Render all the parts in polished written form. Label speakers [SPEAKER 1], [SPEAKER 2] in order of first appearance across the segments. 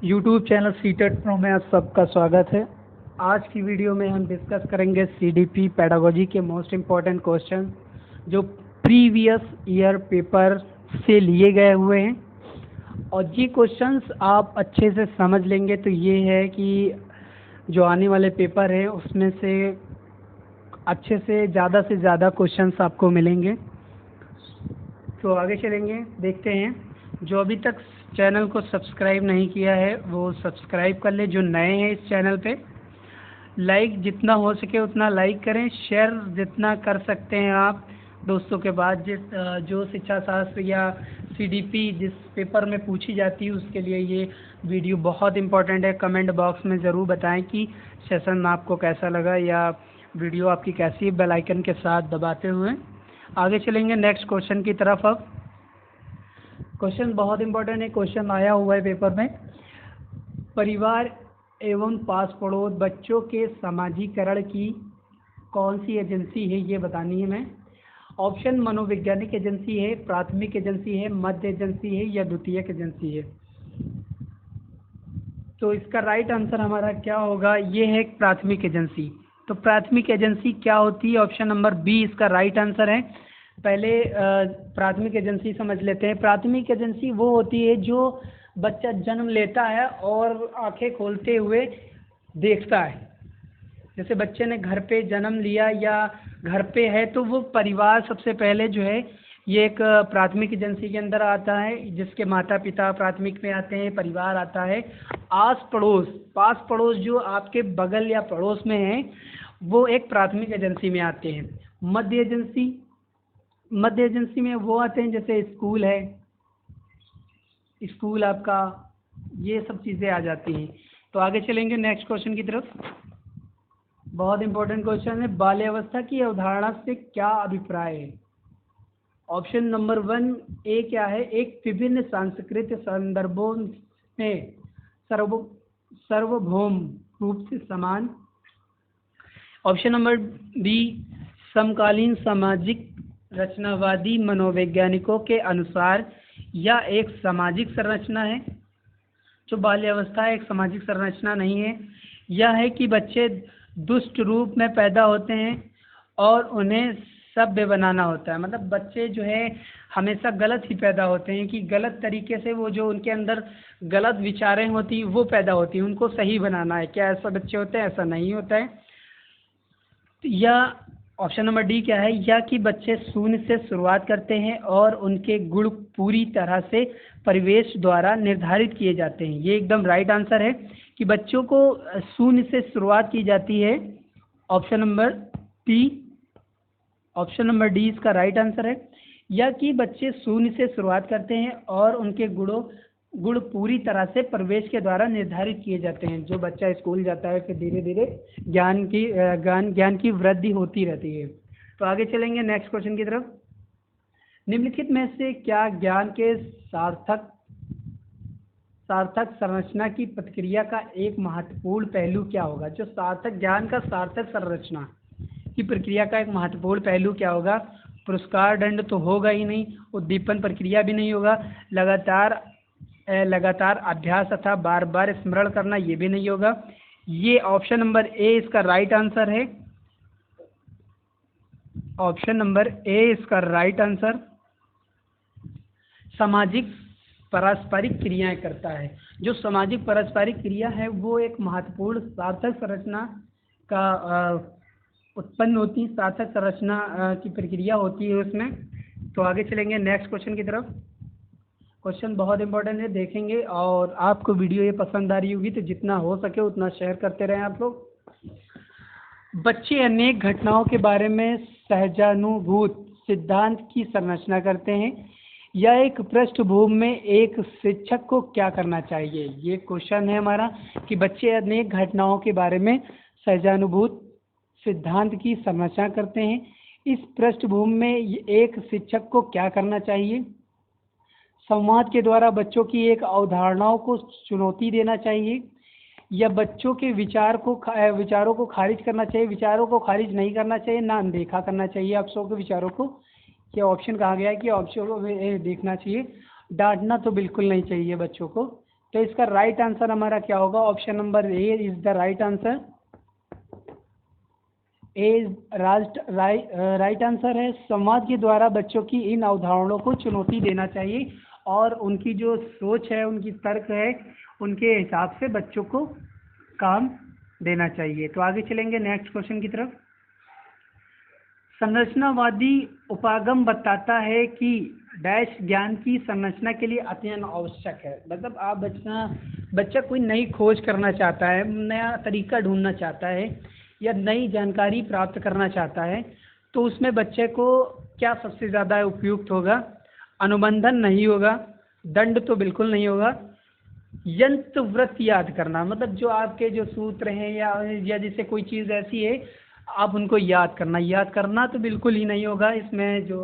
[SPEAKER 1] YouTube channel CTET pro में आप सबका स्वागत है। आज की वीडियो में हम डिस्कस करेंगे सीडीपी पेडागोजी के मोस्ट इम्पॉर्टेंट क्वेश्चन जो प्रीवियस ईयर पेपर से लिए गए हुए हैं। और ये क्वेश्चंस आप अच्छे से समझ लेंगे तो ये है कि जो आने वाले पेपर हैं उसमें से अच्छे से ज़्यादा क्वेश्चंस आपको मिलेंगे। तो आगे चलेंगे, देखते हैं। जो अभी तक चैनल को सब्सक्राइब नहीं किया है वो सब्सक्राइब कर ले। जो नए हैं इस चैनल पे, लाइक जितना हो सके उतना लाइक करें, शेयर जितना कर सकते हैं आप दोस्तों के बाद। जो शिक्षा शास्त्र या सीडीपी जिस पेपर में पूछी जाती है उसके लिए ये वीडियो बहुत इम्पोर्टेंट है। कमेंट बॉक्स में ज़रूर बताएं कि सेशन आपको कैसा लगा या वीडियो आपकी कैसी है, बेल आइकन के साथ दबाते हुए। आगे चलेंगे नेक्स्ट क्वेश्चन की तरफ। अब क्वेश्चन बहुत इंपॉर्टेंट है, क्वेश्चन आया हुआ है पेपर में। परिवार एवं पास पड़ोस बच्चों के समाजीकरण की कौन सी एजेंसी है ये बतानी है मैं। ऑप्शन मनोवैज्ञानिक एजेंसी है, प्राथमिक एजेंसी है, मध्य एजेंसी है या द्वितीयक एजेंसी है। तो इसका राइट आंसर हमारा क्या होगा, ये है प्राथमिक एजेंसी। तो प्राथमिक एजेंसी क्या होती है, ऑप्शन नंबर बी इसका राइट आंसर है। पहले प्राथमिक एजेंसी समझ लेते हैं। प्राथमिक एजेंसी वो होती है जो बच्चा जन्म लेता है और आंखें खोलते हुए देखता है। जैसे बच्चे ने घर पे जन्म लिया या घर पे है तो वो परिवार सबसे पहले जो है ये एक प्राथमिक एजेंसी के अंदर आता है, जिसके माता पिता प्राथमिक में आते हैं, परिवार आता है। आस पड़ोस, पास पड़ोस जो आपके बगल या पड़ोस में है वो एक प्राथमिक एजेंसी में आते हैं। मध्य एजेंसी में वो आते हैं जैसे स्कूल है, स्कूल आपका, ये सब चीज़ें आ जाती हैं। तो आगे चलेंगे नेक्स्ट क्वेश्चन की तरफ। बहुत इंपॉर्टेंट क्वेश्चन है, बाल्यावस्था की अवधारणा से क्या अभिप्राय है। ऑप्शन नंबर 1 ए क्या है, एक विभिन्न सांस्कृतिक संदर्भों में सार्वभौम रूप से समान। ऑप्शन नंबर बी समकालीन सामाजिक रचनावादी मनोवैज्ञानिकों के अनुसार यह एक सामाजिक संरचना है। जो बाल्यावस्था एक सामाजिक संरचना नहीं है, यह है कि बच्चे दुष्ट रूप में पैदा होते हैं और उन्हें सभ्य बनाना होता है। मतलब बच्चे जो है हमेशा गलत ही पैदा होते हैं कि गलत तरीके से वो जो उनके अंदर गलत विचारें होती वो पैदा होती हैं, उनको सही बनाना है। क्या ऐसा बच्चे होते हैं? ऐसा नहीं होता है। या ऑप्शन नंबर डी क्या है, या कि बच्चे शून्य से शुरुआत करते हैं और उनके गुण पूरी तरह से परिवेश द्वारा निर्धारित किए जाते हैं। ये एकदम राइट आंसर है कि बच्चों को शून्य से शुरुआत की जाती है। ऑप्शन नंबर डी इसका राइट आंसर है। या कि बच्चे शून्य से शुरुआत करते हैं और उनके गुण पूरी तरह से परिवेश के द्वारा निर्धारित किए जाते हैं। जो बच्चा स्कूल जाता है फिर धीरे धीरे ज्ञान की वृद्धि होती रहती है। तो आगे चलेंगे नेक्स्ट क्वेश्चन की तरफ। निम्नलिखित में से क्या ज्ञान के सार्थक संरचना की प्रक्रिया का एक महत्वपूर्ण पहलू क्या होगा। जो ज्ञान का सार्थक संरचना की प्रक्रिया का एक महत्वपूर्ण पहलू क्या होगा। पुरस्कार दंड तो होगा ही नहीं, उद्दीपन प्रक्रिया भी नहीं होगा, लगातार अभ्यास तथा बार बार स्मरण करना ये भी नहीं होगा। ये ऑप्शन नंबर ए इसका राइट आंसर है। ऑप्शन नंबर ए इसका राइट आंसर सामाजिक पारस्परिक क्रियाएं करता है। जो सामाजिक पारस्परिक क्रिया है वो एक महत्वपूर्ण सार्थक संरचना का उत्पन्न होती है, सार्थक संरचना की प्रक्रिया होती है उसमें। तो आगे चलेंगे नेक्स्ट क्वेश्चन की तरफ। क्वेश्चन बहुत इंपॉर्टेंट है, देखेंगे। और आपको वीडियो ये पसंद आ रही होगी तो जितना हो सके उतना शेयर करते रहें आप लोग। बच्चे अनेक घटनाओं के बारे में सहजानुभूत सिद्धांत की संरचना करते हैं। यह एक पृष्ठभूमि में एक शिक्षक को क्या करना चाहिए। ये क्वेश्चन है हमारा कि बच्चे अनेक घटनाओं के बारे में सहजानुभूत सिद्धांत की संरचना करते हैं। इस पृष्ठभूमि में एक शिक्षक को क्या करना चाहिए। संवाद के द्वारा बच्चों की एक अवधारणाओं को चुनौती देना चाहिए या बच्चों के विचारों को खारिज करना चाहिए। विचारों को खारिज नहीं करना चाहिए, ना अनदेखा करना चाहिए आपसों के विचारों को। क्या ऑप्शन कहा गया है कि ऑप्शन को देखना चाहिए। डांटना तो बिल्कुल नहीं चाहिए बच्चों को। तो इसका राइट आंसर हमारा क्या होगा? Option number A is the right answer. A right answer है। संवाद के द्वारा बच्चों की इन अवधारणाओं को चुनौती देना चाहिए और उनकी जो सोच है, उनकी तर्क है, उनके हिसाब से बच्चों को काम देना चाहिए। तो आगे चलेंगे नेक्स्ट क्वेश्चन की तरफ। संरचनावादी उपागम बताता है कि डैश ज्ञान की संरचना के लिए अध्ययन आवश्यक है। मतलब आप बच्चा कोई नई खोज करना चाहता है, नया तरीका ढूंढना चाहता है या नई जानकारी प्राप्त करना चाहता है, तो उसमें बच्चे को क्या सबसे ज़्यादा उपयुक्त होगा? अनुबंधन नहीं होगा, दंड तो बिल्कुल नहीं होगा, यंत्र वृत्त याद करना, मतलब जो आपके जो सूत्र हैं या जैसे कोई चीज़ ऐसी है आप उनको याद करना तो बिल्कुल ही नहीं होगा। इसमें जो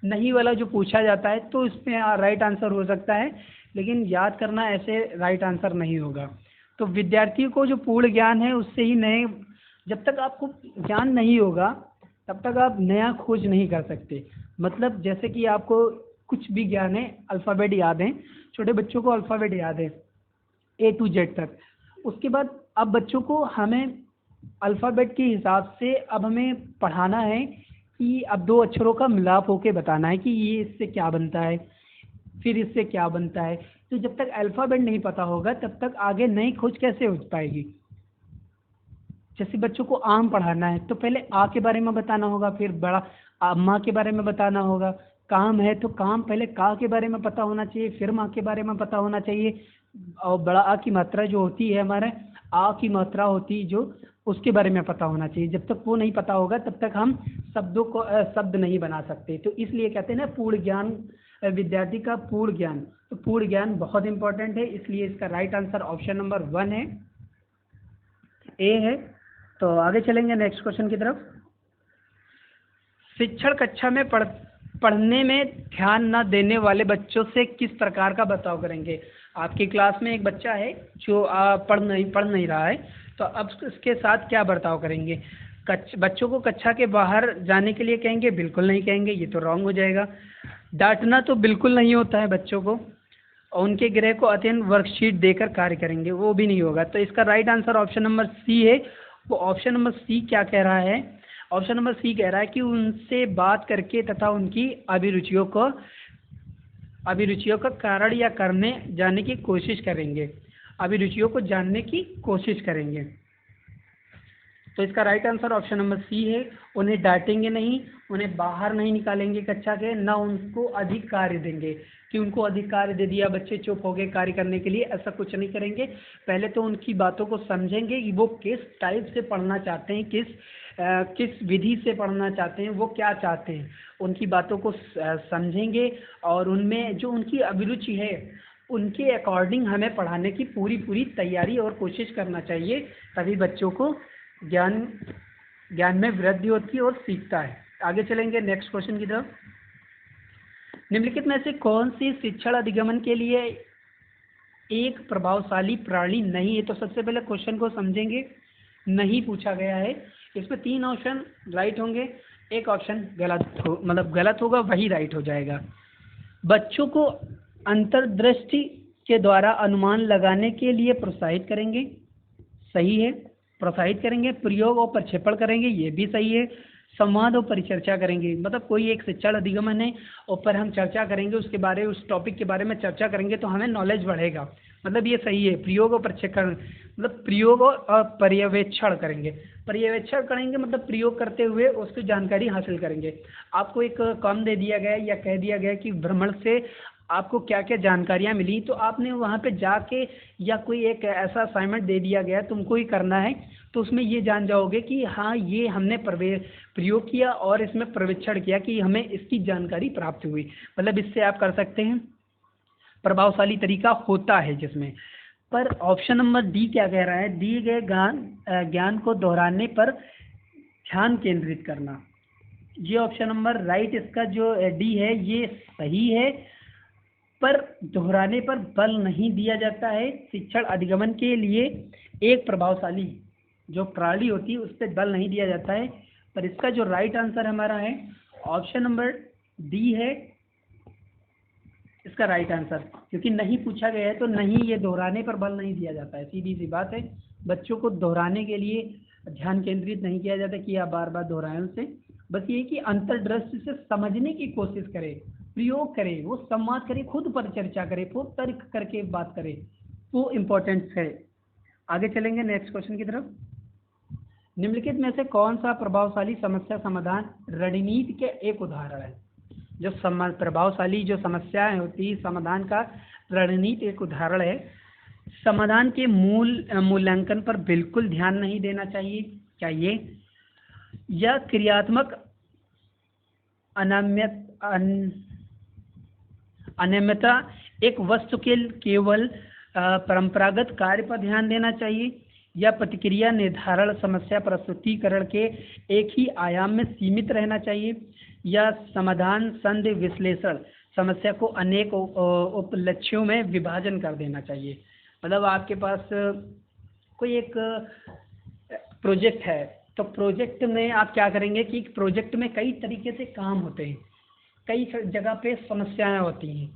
[SPEAKER 1] नहीं वाला जो पूछा जाता है तो इसमें राइट आंसर हो सकता है, लेकिन याद करना ऐसे राइट आंसर नहीं होगा। तो विद्यार्थियों को जो पूर्ण ज्ञान है उससे ही नए, जब तक आपको ज्ञान नहीं होगा तब तक आप नया खोज नहीं कर सकते। मतलब जैसे कि आपको कुछ भी ज्ञान है, अल्फ़ाबेट याद है, छोटे बच्चों को अल्फ़ाबेट याद है A to Z तक, उसके बाद अब बच्चों को हमें अल्फ़ाबेट के हिसाब से अब हमें पढ़ाना है कि अब दो अक्षरों का मिलाप होके बताना है कि ये इससे क्या बनता है, फिर इससे क्या बनता है। तो जब तक अल्फ़ाबेट नहीं पता होगा तब तक आगे नई खोज कैसे हो पाएगी? जैसे बच्चों को आम पढ़ाना है तो पहले आ के बारे में बताना होगा, फिर बड़ा माँ के बारे में बताना होगा। काम है तो काम पहले का के बारे में पता होना चाहिए, फिर माँ के बारे में पता होना चाहिए। और बड़ा आ की मात्रा जो होती है, हमारे आ की मात्रा होती जो, उसके बारे में पता होना चाहिए। जब तक वो नहीं पता होगा तब तक हम शब्दों को शब्द नहीं बना सकते। तो इसलिए कहते हैं ना पूर्ण ज्ञान, विद्यार्थी का पूर्ण ज्ञान। तो पूर्ण ज्ञान बहुत इंपॉर्टेंट है, इसलिए इसका राइट आंसर ऑप्शन नंबर 1 है, ए है। तो आगे चलेंगे नेक्स्ट क्वेश्चन की तरफ। शिक्षण कक्षा में पढ़ने में ध्यान न देने वाले बच्चों से किस प्रकार का बर्ताव करेंगे? आपकी क्लास में एक बच्चा है जो पढ़ नहीं रहा है, तो अब उसके साथ क्या बर्ताव करेंगे? बच्चों को कक्षा के बाहर जाने के लिए कहेंगे? बिल्कुल नहीं कहेंगे, ये तो रॉन्ग हो जाएगा। डांटना तो बिल्कुल नहीं होता है बच्चों को, और उनके गृह को अध्ययन वर्कशीट देकर कार्य करेंगे, वो भी नहीं होगा। तो इसका right answer option number C है। वो ऑप्शन नंबर सी क्या कह रहा है? ऑप्शन नंबर सी कह रहा है कि उनसे बात करके तथा उनकी अभिरुचियों का कारण या करने जानने की कोशिश करेंगे, अभिरुचियों को जानने की कोशिश करेंगे। तो इसका right answer option number C है। उन्हें डांटेंगे नहीं, उन्हें बाहर नहीं निकालेंगे कक्षा के, ना उनको अधिक कार्य देंगे कि उनको अधिक कार्य दे दिया बच्चे चुप हो गए कार्य करने के लिए, ऐसा कुछ नहीं करेंगे। पहले तो उनकी बातों को समझेंगे कि वो किस टाइप से पढ़ना चाहते हैं, किस विधि से पढ़ना चाहते हैं, वो क्या चाहते हैं, उनकी बातों को समझेंगे और उनमें जो उनकी अभिरुचि है उनके अकॉर्डिंग हमें पढ़ाने की पूरी तैयारी और कोशिश करना चाहिए। तभी बच्चों को ज्ञान में वृद्धि होती है और सीखता है। आगे चलेंगे नेक्स्ट क्वेश्चन की तरफ। निम्नलिखित में से कौन सी शिक्षण अधिगमन के लिए एक प्रभावशाली प्रणाली नहीं है? तो सबसे पहले क्वेश्चन को समझेंगे। नहीं पूछा गया है, इसमें 3 ऑप्शन राइट होंगे, एक ऑप्शन गलत होगा, वही राइट हो जाएगा। बच्चों को अंतर्दृष्टि के द्वारा अनुमान लगाने के लिए प्रोत्साहित करेंगे, सही है, प्रोत्साहित करेंगे। प्रयोग और प्रक्षेपण करेंगे, ये भी सही है। संवाद और परिचर्चा करेंगे, मतलब कोई एक शिक्षण अधिगमन है और पर हम चर्चा करेंगे उसके बारे, उस टॉपिक के बारे में चर्चा करेंगे तो हमें नॉलेज बढ़ेगा, मतलब ये सही है। प्रयोग और प्रक्षेपण, मतलब प्रयोग और पर्यवेक्षण करेंगे, पर्यवेक्षण करेंगे मतलब प्रयोग करते हुए उसकी जानकारी हासिल करेंगे। आपको एक काम दे दिया गया या कह दिया गया कि भ्रमण से आपको क्या क्या जानकारियाँ मिली, तो आपने वहाँ पे जाके, या कोई एक ऐसा असाइनमेंट दे दिया गया तुमको ही करना है, तो उसमें ये जान जाओगे कि हाँ ये हमने प्रयोग किया और इसमें प्रवेक्षण किया कि हमें इसकी जानकारी प्राप्त हुई। मतलब इससे आप कर सकते हैं, प्रभावशाली तरीका होता है जिसमें। पर ऑप्शन नंबर डी क्या कह रहा है? दिए गए ज्ञान को दोहराने पर ध्यान केंद्रित करना, ये ऑप्शन नंबर राइट, इसका जो डी है ये सही है। पर दोहराने पर बल नहीं दिया जाता है। शिक्षण अधिगमन के लिए एक प्रभावशाली जो प्रणाली होती है उस पर बल नहीं दिया जाता है। पर इसका जो राइट आंसर हमारा है ऑप्शन नंबर डी है। इसका राइट आंसर, क्योंकि नहीं पूछा गया है तो नहीं, ये दोहराने पर बल नहीं दिया जाता है, सीधी सी बात है। बच्चों को दोहराने के लिए ध्यान केंद्रित नहीं किया जाता कि आप बार बार दोहराएं उनसे, बस ये कि अंतर्दृष्टि से समझने की कोशिश करें, प्रयोग करें, वो संवाद करें, खुद पर चर्चा करें, खुद तर्क करके बात करें, वो इम्पोर्टेंट है। आगे चलेंगे नेक्स्ट क्वेश्चन की तरफ। निम्नलिखित में से कौन सा प्रभावशाली समस्या समाधान रणनीति के एक उदाहरण है? जो प्रभावशाली जो समस्याएं होती है, समाधान का रणनीति एक उदाहरण है। समाधान के मूल्यांकन पर बिल्कुल ध्यान नहीं देना चाहिए, या क्रियात्मक अनियमितता एक वस्तु के केवल परंपरागत कार्य पर ध्यान देना चाहिए, या प्रतिक्रिया निर्धारण समस्या प्रस्तुतिकरण के एक ही आयाम में सीमित रहना चाहिए, या समाधान संधि विश्लेषण समस्या को अनेक उपलक्ष्यों में विभाजन कर देना चाहिए। मतलब आपके पास कोई एक प्रोजेक्ट है, तो प्रोजेक्ट में आप क्या करेंगे कि प्रोजेक्ट में कई तरीके से काम होते हैं, कई जगह पे समस्याएं होती हैं,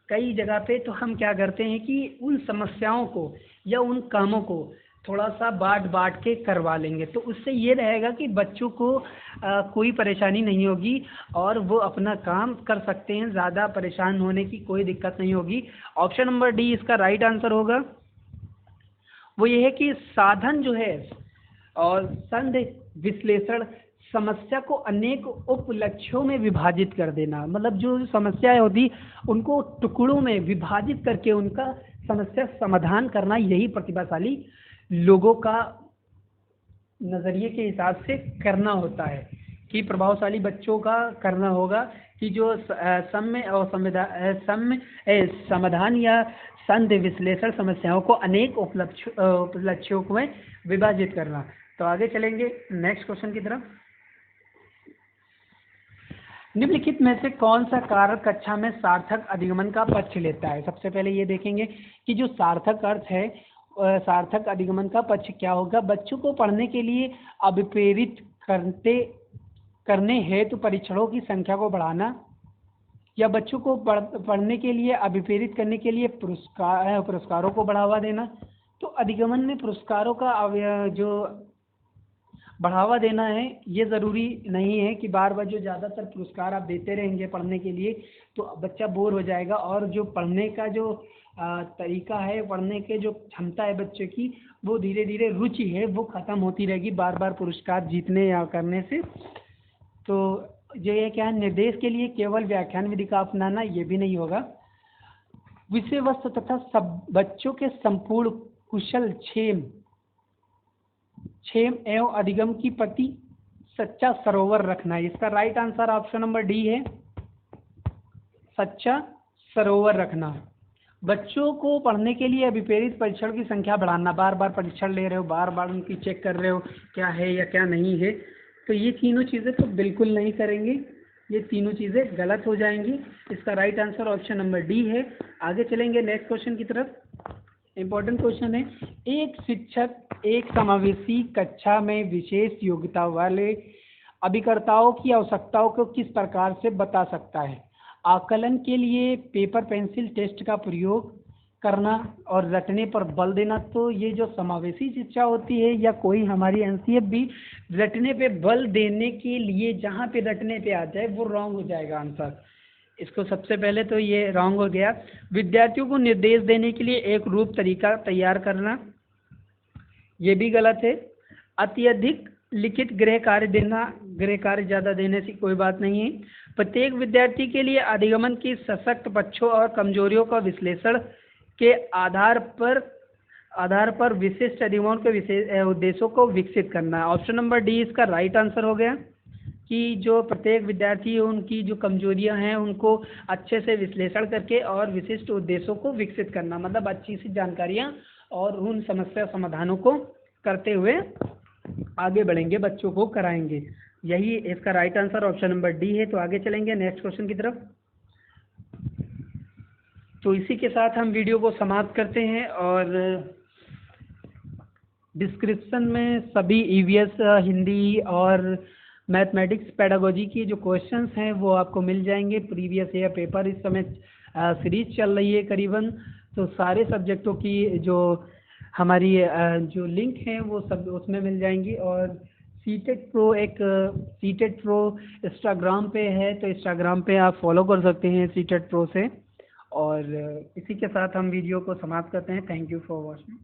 [SPEAKER 1] कई जगह पे तो हम क्या करते हैं कि उन समस्याओं को या उन कामों को थोड़ा सा बांट के करवा लेंगे, तो उससे ये रहेगा कि बच्चों को कोई परेशानी नहीं होगी और वो अपना काम कर सकते हैं, ज़्यादा परेशान होने की कोई दिक्कत नहीं होगी। ऑप्शन नंबर डी इसका राइट आंसर होगा। वो ये है कि साधन जो है और संधि विश्लेषण समस्या को अनेक उपलक्ष्यों में विभाजित कर देना, मतलब जो समस्याएं होती उनको टुकड़ों में विभाजित करके उनका समस्या समाधान करना, यही प्रतिभाशाली लोगों का नज़रिए के हिसाब से करना होता है। कि प्रभावशाली बच्चों का करना होगा कि जो समाधान या संधि विश्लेषण समस्याओं को अनेक उपलक्ष्यों में विभाजित करना। तो आगे चलेंगे नेक्स्ट क्वेश्चन की तरफ। निम्नलिखित में से कौन सा कारक कक्षा में सार्थक अधिगमन का पक्ष लेता है? सबसे पहले ये देखेंगे कि जो सार्थक अर्थ है, सार्थक अधिगमन का पक्ष क्या होगा। बच्चों को पढ़ने के लिए अभिप्रेरित करने हेतु परीक्षणों की संख्या को बढ़ाना, या बच्चों को पढ़ने के लिए अभिप्रेरित करने के लिए पुरस्कारों को बढ़ावा देना। तो अधिगमन में पुरस्कारों का जो बढ़ावा देना है, ये ज़रूरी नहीं है कि बार बार जो ज़्यादातर पुरस्कार आप देते रहेंगे पढ़ने के लिए तो बच्चा बोर हो जाएगा, और जो पढ़ने का जो तरीका है, पढ़ने के जो क्षमता है बच्चे की, वो धीरे धीरे रुचि है वो ख़त्म होती रहेगी बार बार पुरस्कार जीतने या करने से। तो ये क्या है, निर्देश के लिए केवल व्याख्यान विधि का अपनाना ये भी नहीं होगा। विषय वस्तु तथा सब बच्चों के संपूर्ण कुशल क्षेम एवं अधिगम की प्रति सच्चा सरोवर रखना है। इसका right answer option number D है, सच्चा सरोवर रखना। बच्चों को पढ़ने के लिए अभिप्रेरित परीक्षण की संख्या बढ़ाना, बार बार परीक्षण ले रहे हो, बार बार उनकी चेक कर रहे हो क्या है या क्या नहीं है, तो ये तीनों चीज़ें तो बिल्कुल नहीं करेंगे, ये तीनों चीज़ें गलत हो जाएंगी। इसका right answer option number D है। आगे चलेंगे नेक्स्ट क्वेश्चन की तरफ। इम्पोर्टेंट क्वेश्चन है, एक शिक्षक एक समावेशी कक्षा में विशेष योग्यता वाले अभिकर्ताओं की आवश्यकताओं को किस प्रकार से बता सकता है? आकलन के लिए पेपर पेंसिल टेस्ट का प्रयोग करना और रटने पर बल देना। तो ये जो समावेशी शिक्षा होती है या कोई हमारी एनसीएफ भी रटने पे बल देने के लिए जहाँ पे रटने पे आ जाए वो रॉन्ग हो जाएगा आंसर। इसको सबसे पहले तो ये रॉन्ग हो गया। विद्यार्थियों को निर्देश देने के लिए एक रूप तरीका तैयार करना, ये भी गलत है। अत्यधिक लिखित गृह कार्य देना, गृह कार्य ज़्यादा देने से कोई बात नहीं है। प्रत्येक विद्यार्थी के लिए अधिगमन की सशक्त पक्षों और कमजोरियों का विश्लेषण के आधार पर विशिष्ट अधिगमन के विशेष उद्देश्यों को विकसित करना। ऑप्शन नंबर डी इसका राइट आंसर हो गया कि जो प्रत्येक विद्यार्थी है उनकी जो कमजोरियां हैं उनको अच्छे से विश्लेषण करके और विशिष्ट उद्देश्यों को विकसित करना, मतलब अच्छी सी जानकारियां और उन समस्या समाधानों को करते हुए आगे बढ़ेंगे, बच्चों को कराएंगे। यही इसका right answer option number D है। तो आगे चलेंगे नेक्स्ट क्वेश्चन की तरफ। तो इसी के साथ हम वीडियो को समाप्त करते हैं और डिस्क्रिप्शन में सभी ईवीएस हिंदी और मैथमेटिक्स पेडागोजी की जो क्वेश्चंस हैं वो आपको मिल जाएंगे। प्रीवियस ईयर पेपर इस समय सीरीज चल रही है करीबन, तो सारे सब्जेक्टों की जो हमारी जो लिंक है वो सब उसमें मिल जाएंगी। और CTET pro CTET pro Instagram पे है, तो इंस्टाग्राम पे आप फॉलो कर सकते हैं सीटेट प्रो से। और इसी के साथ हम वीडियो को समाप्त करते हैं। Thank you for watching.